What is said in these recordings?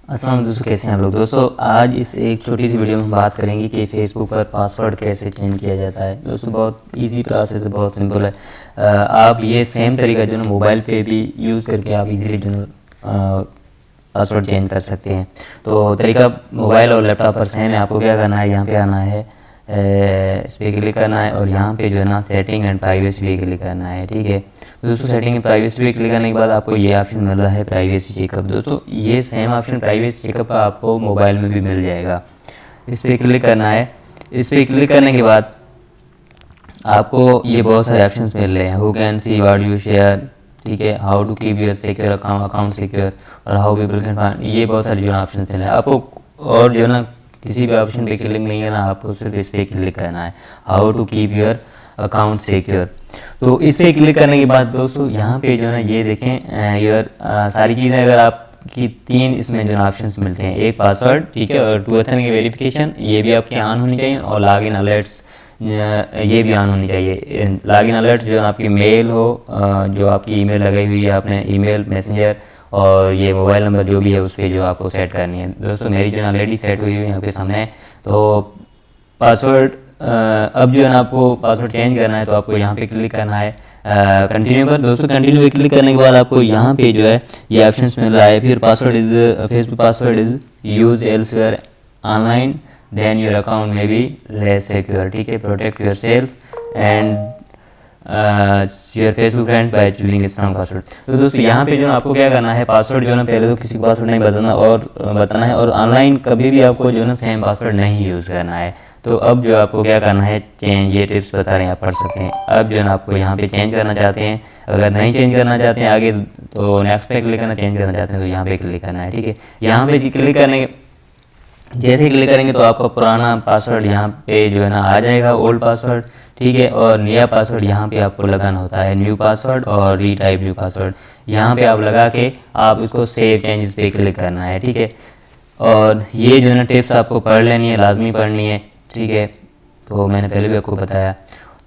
अस्सलाम वालेकुम दोस्तों, कैसे हैं आप लोग। दोस्तों आज इस एक छोटी सी वीडियो में हम बात करेंगे कि फेसबुक पर पासवर्ड कैसे चेंज किया जाता है। दोस्तों बहुत इजी प्रोसेस है, बहुत सिंपल है। आप ये सेम तरीका जो ना मोबाइल पे भी यूज़ करके आप इजीली जो ना पासवर्ड चेंज कर सकते हैं। तो तरीका मोबाइल और लैपटॉप पर सेम है। आपको क्या करना है, यहाँ पे आना है, इस पर क्लिक करना है और यहाँ पे जो है ना सेटिंग एंड प्राइवेसी पे क्लिक करना है। ठीक है, तो दोस्तों सेटिंग एंड प्राइवेसी पे क्लिक करने के बाद आपको ये ऑप्शन मिल रहा है प्राइवेसी चेकअप। दोस्तों ये सेम ऑप्शन प्राइवेसी चेकअप आपको मोबाइल में भी मिल जाएगा। इस पर क्लिक करना है। इस पर क्लिक करने के बाद आपको ये बहुत सारे ऑप्शंस मिल रहे हैं। Who can see what you share, ठीक है, how to keep your secure account secure और हाउ पीपल कैन फाइंड, ये बहुत सारे जो है ऑप्शन मिल रहे हैं आपको। और जो ना किसी भी ऑप्शन पे क्लिक नहीं करना, आपको सिर्फ इस पर क्लिक करना है, how to keep your account secure. तो इस पर क्लिक करने के बाद दोस्तों यहाँ पे जो है ना ये देखें योर सारी चीज़ें, अगर आपकी तीन इसमें जो है ऑप्शंस मिलते हैं, एक पासवर्ड, ठीक है, और टू ऑथेंटिक वेरिफिकेशन, ये भी आपकी ऑन होनी चाहिए, और लॉगिन अलर्ट्स ये भी ऑन होनी चाहिए। लॉगिन अलर्ट जो आपकी मेल हो, जो आपकी ईमेल लगाई हुई है आपने, ईमेल, मैसेंजर और ये मोबाइल नंबर जो भी है उस पर जो आपको सेट करनी है। दोस्तों मेरी जो है ऑलरेडी सेट हुई है यहाँ पे सामने है। तो पासवर्ड अब जो है ना आपको पासवर्ड चेंज करना है, तो आपको यहाँ पे क्लिक करना है कंटिन्यू पर। दोस्तों कंटिन्यू पे क्लिक करने के बाद आपको यहाँ पे जो है ये ऑप्शंस मिल रहा है, फिर password is Facebook password is use elsewhere online then your account may be less secure, ठीक है, protect yourself and your Facebook friends by choosing strong password. तो दोस्तों यहाँ पे जो है आपको क्या करना है, पासवर्ड जो है ना पहले तो किसी को पासवर्ड नहीं बताना है, और ऑनलाइन कभी भी आपको जो है ना सेम पासवर्ड नहीं यूज़ करना है। तो अब जो आपको क्या करना है, चेंज, ये टिप्स बता रहे हैं, आप पढ़ सकते हैं। अब जो है ना आपको यहाँ पे चेंज करना चाहते हैं, अगर नहीं चेंज करना चाहते हैं आगे तो नेक्स्ट पे क्लिक करना, चेंज करना चाहते हैं तो यहाँ पे क्लिक करना है। ठीक है, यहाँ पे क्लिक करने जैसे क्लिक करेंगे तो आपका पुराना पासवर्ड यहाँ पे जो है ना आ जाएगा, ओल्ड पासवर्ड, ठीक है, और नया पासवर्ड यहाँ पे आपको लगाना होता है, न्यू पासवर्ड और रीटाइप न्यू पासवर्ड। यहाँ पे आप लगा के आप इसको सेव चेंजेस पे क्लिक करना है। ठीक है, और ये जो है ना टिप्स आपको पढ़ लेनी है, लाजमी पढ़नी है। ठीक है, तो मैंने पहले भी आपको बताया।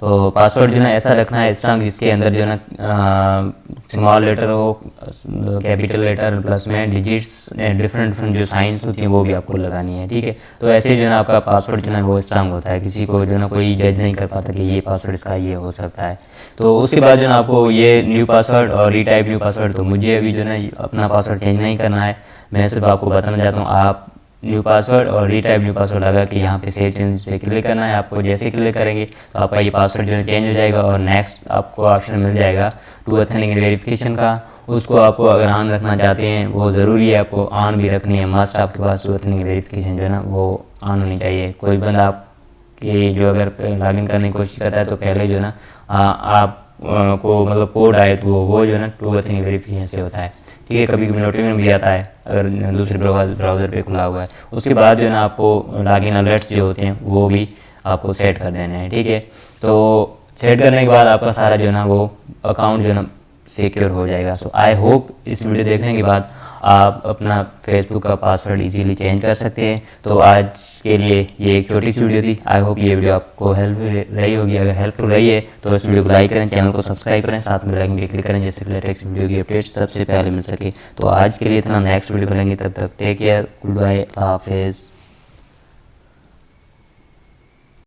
तो पासवर्ड जो है ना ऐसा रखना है स्ट्रॉन्ग, जिसके अंदर जो है ना स्मॉल लेटर हो, कैपिटल लेटर, प्लस में डिजिट्स, डिफरेंट जो साइंस होती हैं वो भी आपको लगानी है। ठीक है, तो ऐसे जो है ना आपका पासवर्ड जो है ना वो स्ट्रॉन्ग होता है, किसी को जो है ना कोई जज नहीं कर पाता कि ये पासवर्ड इसका ये हो सकता है। तो उसके बाद जो है ना आपको ये न्यू पासवर्ड और रीटाइप न्यू पासवर्ड, तो मुझे अभी जो है ना अपना पासवर्ड चेंज नहीं करना है, मैं सिर्फ आपको बताना चाहता हूँ आप न्यू पासवर्ड और रीटाइप न्यू पासवर्ड लगा के यहाँ पे सेव चेंजेस पे क्लिक करना है। आपको जैसे क्लिक करेंगे तो आपका ये पासवर्ड जो है चेंज हो जाएगा, और नेक्स्ट आपको ऑप्शन मिल जाएगा टू ऑथेंटिक वेरिफिकेशन का। उसको आपको अगर ऑन रखना चाहते हैं, वो ज़रूरी है, आपको ऑन भी रखनी है, मस्ट आपके पास टू ऑथेंटिक वेरिफिकेशन जो है ना वो ऑन होनी चाहिए। कोई बंदा आपके जो अगर लॉगिन करने की कोशिश करता है तो पहले जो है ना आप को मतलब कोड आए तो वो जो है ना टू ऑथेंटिक वेरिफिकेशन से होता है। ठीक है, कभी कभी नोटिफिकेशन भी आता है अगर दूसरे ब्राउज़र पे खुला हुआ है। उसके बाद जो है ना आपको लॉगिन अलर्ट्स जो होते हैं वो भी आपको सेट कर देने हैं। ठीक है, तो सेट करने के बाद आपका सारा जो है ना वो अकाउंट जो है ना सिक्योर हो जाएगा। सो आई होप इस वीडियो देखने के बाद आप अपना फेसबुक का पासवर्ड इजीली चेंज कर सकते हैं। तो आज के लिए ये एक छोटी सी वीडियो थी। आई होप ये वीडियो आपको हेल्प रही होगी। अगर हेल्पफुल रही है तो इस वीडियो को लाइक करें, चैनल को सब्सक्राइब करें, साथ में बेल आइकन पे क्लिक करें, जैसे कि लेटेस्ट वीडियो की अपडेट्स सबसे पहले मिल सके। तो आज के लिए इतना, नेक्स्ट वीडियो मिलेंगे, तब तक टेक केयर, गुड बाय, हाफिज़।